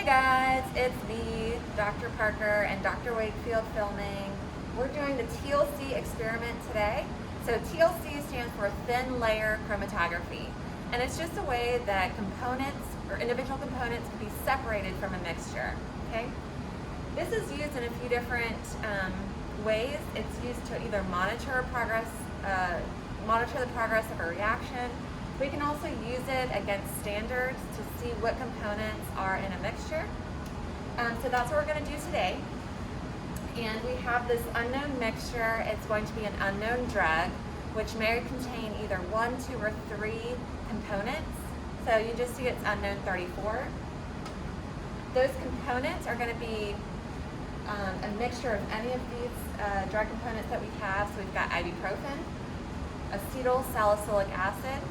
Hey guys, it's me, Dr. Parker and Dr. Wakefield filming. We're doing the TLC experiment today. So TLC stands for thin layer chromatography. And it's just a way that components or individual components can be separated from a mixture, okay? This is used in a few different ways. It's used to either monitor the progress of a reaction. We can also use it against standards to see what components are in a mixture. So that's what we're going to do today. And we have this unknown mixture. It's going to be an unknown drug, which may contain either 1, 2, or 3 components. So you just see it's unknown 34. Those components are going to be a mixture of any of these drug components that we have. So we've got ibuprofen, acetyl salicylic acid,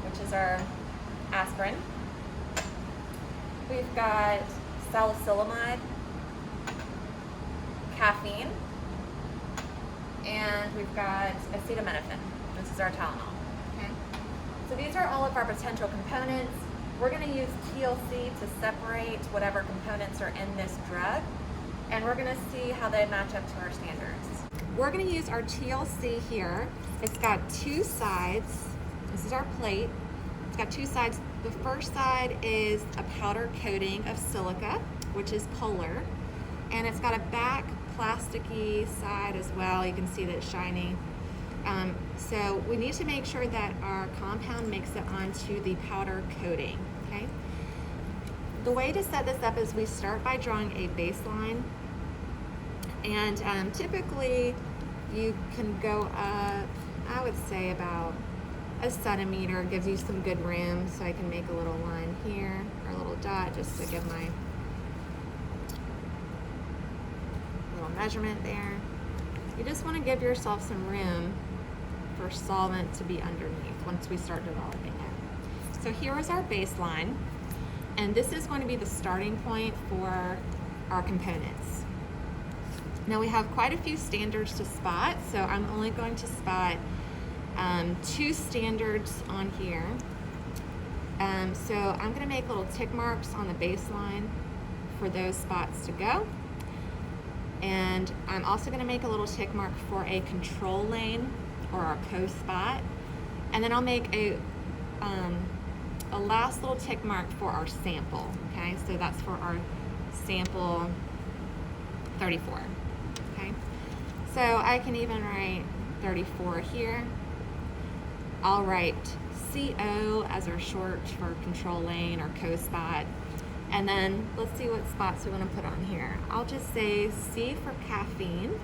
which is our aspirin. We've got salicylamide, caffeine, and we've got acetaminophen. This is our Tylenol. Okay. So these are all of our potential components. We're going to use TLC to separate whatever components are in this drug, and we're going to see how they match up to our standards. We're going to use our TLC here. It's got 2 sides. This is our plate. It's got 2 sides. The first side is a powder coating of silica, which is polar, and it's got a back plasticky side as well. You can see that it's shiny. So we need to make sure that our compound makes it onto the powder coating, okay? The way to set this up is we start by drawing a baseline, and typically you can go up, I would say about a centimeter. Gives you some good room, so I can make a little line here or a little dot just to give my little measurement there. You just want to give yourself some room for solvent to be underneath once we start developing it. So here is our baseline, and this is going to be the starting point for our components. Now we have quite a few standards to spot, so I'm only going to spot 2 standards on here. So I'm going to make little tick marks on the baseline for those spots to go. And I'm also going to make a little tick mark for a control lane or our co-spot. And then I'll make a last little tick mark for our sample. Okay, so that's for our sample 34. Okay, so I can even write 34 here. I'll write CO as our short for control lane or co-spot. And then let's see what spots we want to put on here. I'll just say C for caffeine.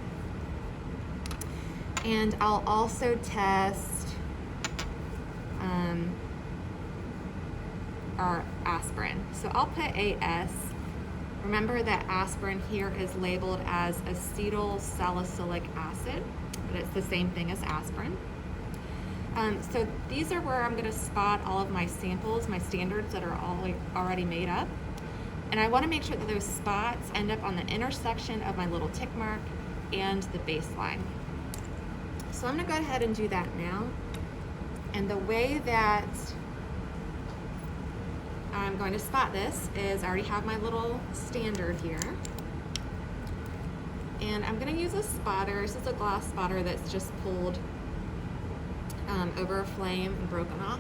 And I'll also test our aspirin. So I'll put AS. Remember that aspirin here is labeled as acetyl salicylic acid, but it's the same thing as aspirin. So these are where I'm going to spot all of my samples, my standards that are already made up. And I want to make sure that those spots end up on the intersection of my little tick mark and the baseline. So I'm going to go ahead and do that now. And the way that I'm going to spot this is I already have my little standard here. And I'm going to use a spotter. This is a glass spotter that's just pulled over a flame and broken off.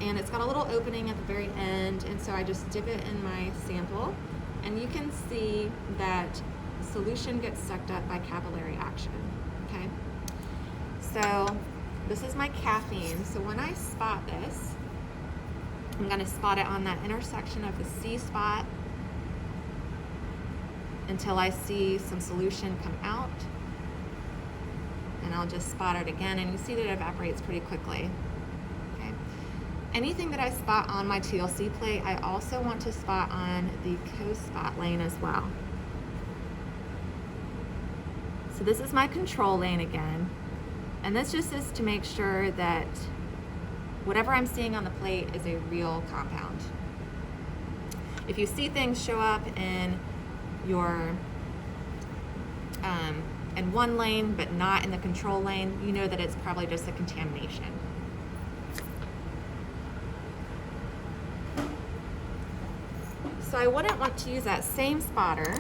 And it's got a little opening at the very end, and so I just dip it in my sample, and you can see that solution gets sucked up by capillary action, okay? So this is my caffeine. So when I spot this, I'm gonna spot it on that intersection of the C spot until I see some solution come out. And I'll just spot it again, and you see that it evaporates pretty quickly. Okay. Anything that I spot on my TLC plate, I also want to spot on the co-spot lane as well. So this is my control lane again, and this just is to make sure that whatever I'm seeing on the plate is a real compound. If you see things show up in your in one lane but not in the control lane, you know that it's probably just a contamination. So I wouldn't want to use that same spotter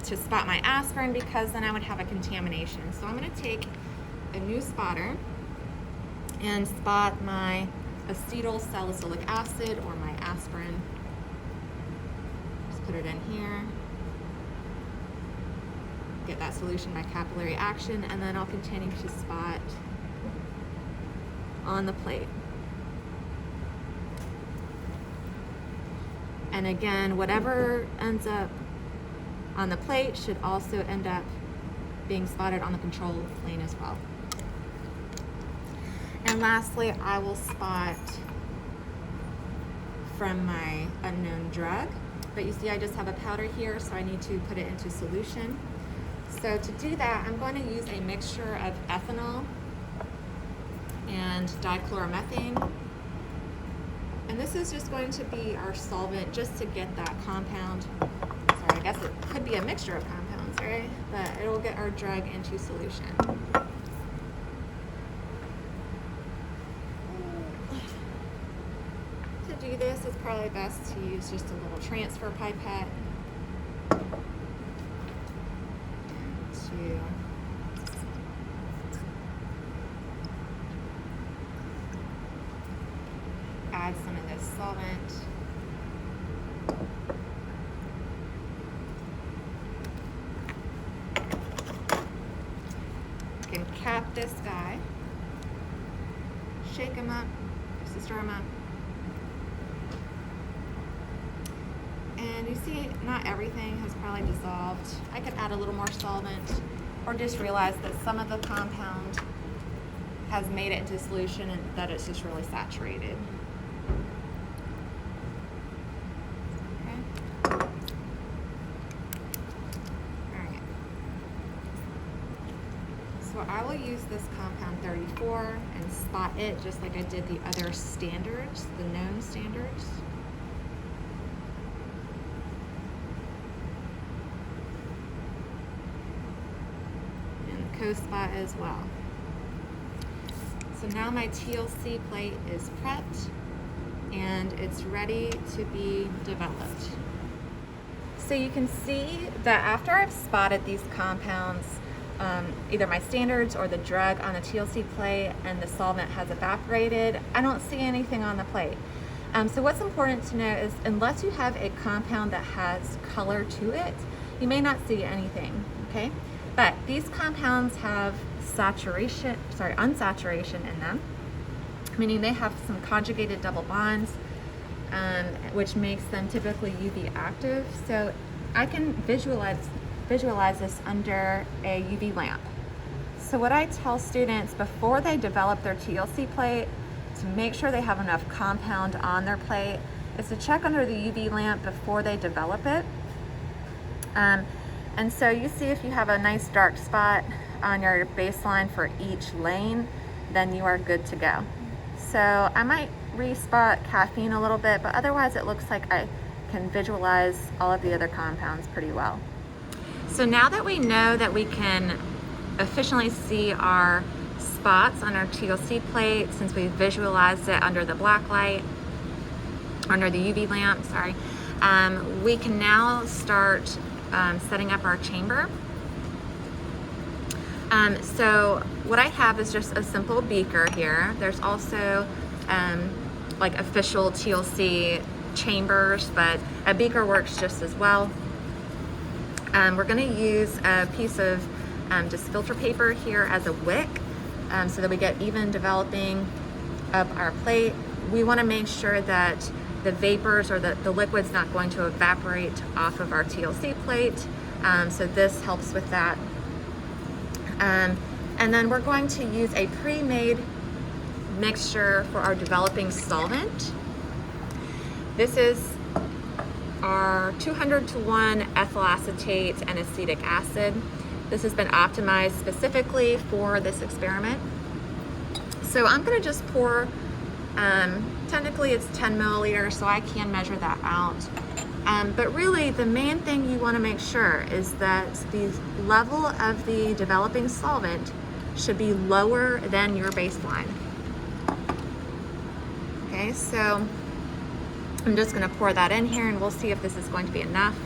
to spot my aspirin because then I would have a contamination. So I'm going to take a new spotter and spot my acetyl salicylic acid or my aspirin. Just put it in here. Get that solution by capillary action, and then I'll continue to spot on the plate. And again, whatever ends up on the plate should also end up being spotted on the control plane as well. And lastly, I will spot from my unknown drug. But you see I just have a powder here, so I need to put it into solution. So to do that, I'm going to use a mixture of ethanol and dichloromethane. And this is just going to be our solvent just to get that compound. Sorry, I guess it could be a mixture of compounds, right? But it will get our drug into solution. To do this, it's probably best to use just a little transfer pipette. To add some of this solvent. You can cap this guy, shake him up, just to stir him up. And you see, not everything has probably dissolved. I could add a little more solvent, or just realize that some of the compound has made it into solution and that it's just really saturated. Okay. Alright. So I will use this compound 34 and spot it just like I did the other standards, the known standards. Co-spot as well. So now my TLC plate is prepped and it's ready to be developed. So you can see that after I've spotted these compounds, either my standards or the drug on the TLC plate, and the solvent has evaporated, I don't see anything on the plate. So what's important to know is unless you have a compound that has color to it, you may not see anything, okay? But these compounds have unsaturation in them, meaning they have some conjugated double bonds, which makes them typically UV active. So I can visualize this under a UV lamp. So what I tell students before they develop their TLC plate to make sure they have enough compound on their plate is to check under the UV lamp before they develop it. And so you see if you have a nice dark spot on your baseline for each lane, then you are good to go. So I might re-spot caffeine a little bit, but otherwise it looks like I can visualize all of the other compounds pretty well. So now that we know that we can efficiently see our spots on our TLC plate, since we visualized it under the black light, under the UV lamp, we can now start setting up our chamber. So what I have is just a simple beaker here. There's also like official TLC chambers, but a beaker works just as well. We're going to use a piece of just filter paper here as a wick, so that we get even developing of our plate. We want to make sure that the vapors or the liquid's not going to evaporate off of our TLC plate, so this helps with that. And then we're going to use a pre-made mixture for our developing solvent. This is our 200-to-1 ethyl acetate and acetic acid. This has been optimized specifically for this experiment. So I'm going to just pour, technically it's 10 milliliters, so I can measure that out. But really the main thing you want to make sure is that the level of the developing solvent should be lower than your baseline. Okay, so I'm just gonna pour that in here and we'll see if this is going to be enough.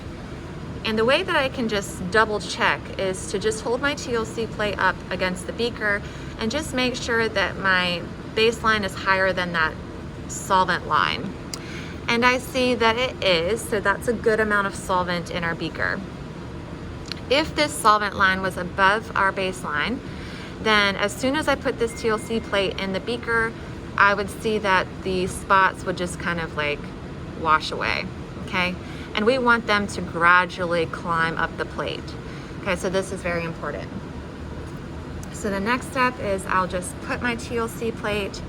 And the way that I can just double check is to just hold my TLC plate up against the beaker and just make sure that my baseline is higher than that solvent line. And I see that it is, so that's a good amount of solvent in our beaker. If this solvent line was above our baseline, then as soon as I put this TLC plate in the beaker, I would see that the spots would just kind of like wash away, okay? And we want them to gradually climb up the plate. Okay, so this is very important. So the next step is I'll just put my TLC plate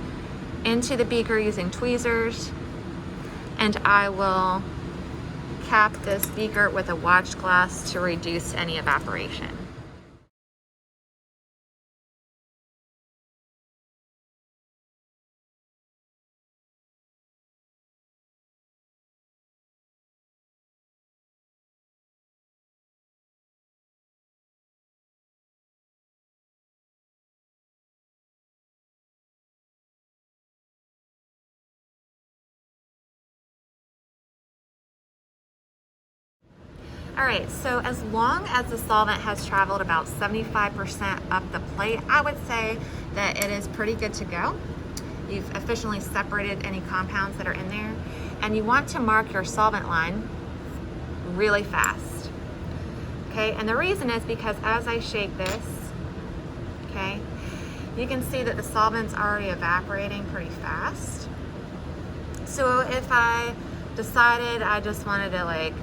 into the beaker using tweezers, and I will cap this beaker with a watch glass to reduce any evaporation. All right, so as long as the solvent has traveled about 75% up the plate, I would say that it is pretty good to go. You've efficiently separated any compounds that are in there, and you want to mark your solvent line really fast. Okay, and the reason is because as I shake this, okay, you can see that the solvent's already evaporating pretty fast. So if I decided I just wanted to like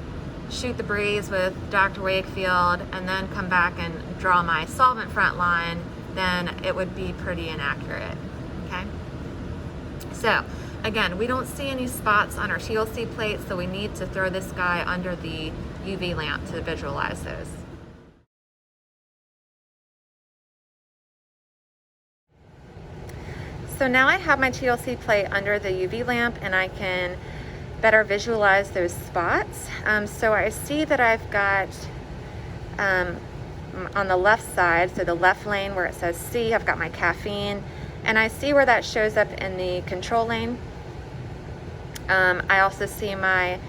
shoot the breeze with Dr. Wakefield and then come back and draw my solvent front line, then it would be pretty inaccurate, okay? So again, we don't see any spots on our TLC plate, so we need to throw this guy under the UV lamp to visualize those. So now I have my TLC plate under the UV lamp and I can better visualize those spots. So I see that I've got on the left side, so the left lane where it says C, I've got my caffeine, and I see where that shows up in the control lane. I also see my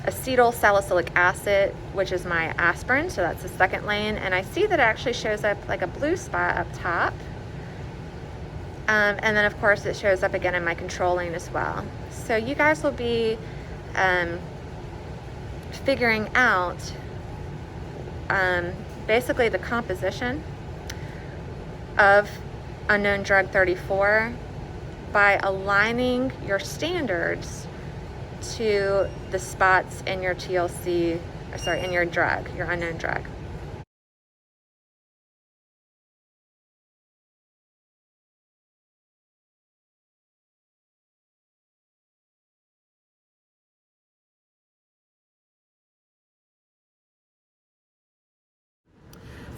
acetyl salicylic acid, which is my aspirin, so that's the second lane, and I see that it actually shows up like a blue spot up top. And then of course it shows up again in my control lane as well. So you guys will be figuring out basically the composition of unknown drug 34 by aligning your standards to the spots in your TLC, in your drug, your unknown drug.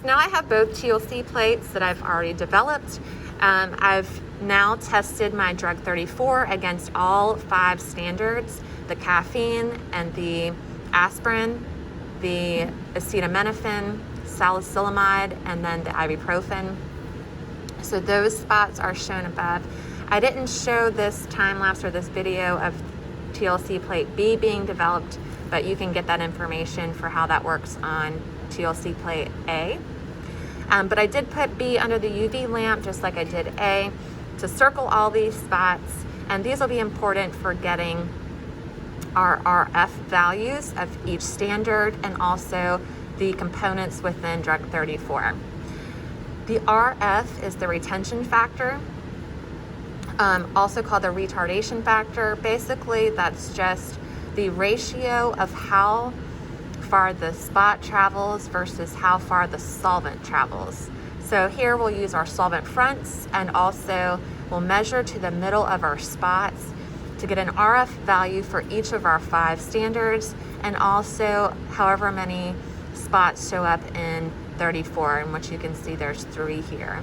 Now I have both TLC plates that I've already developed. I've now tested my drug 34 against all 5 standards: the caffeine and the aspirin, the acetaminophen, salicylamide, and then the ibuprofen. So those spots are shown above. I didn't show this time lapse or this video of TLC plate B being developed, but you can get that information for how that works on TLC plate A. But I did put B under the UV lamp just like I did A to circle all these spots, and these will be important for getting our RF values of each standard and also the components within drug 34. The RF is the retention factor, also called the retardation factor. Basically, that's just the ratio of how far the spot travels versus how far the solvent travels. So here we'll use our solvent fronts, and also we'll measure to the middle of our spots to get an RF value for each of our 5 standards, and also however many spots show up in 34, in which you can see there's 3 here.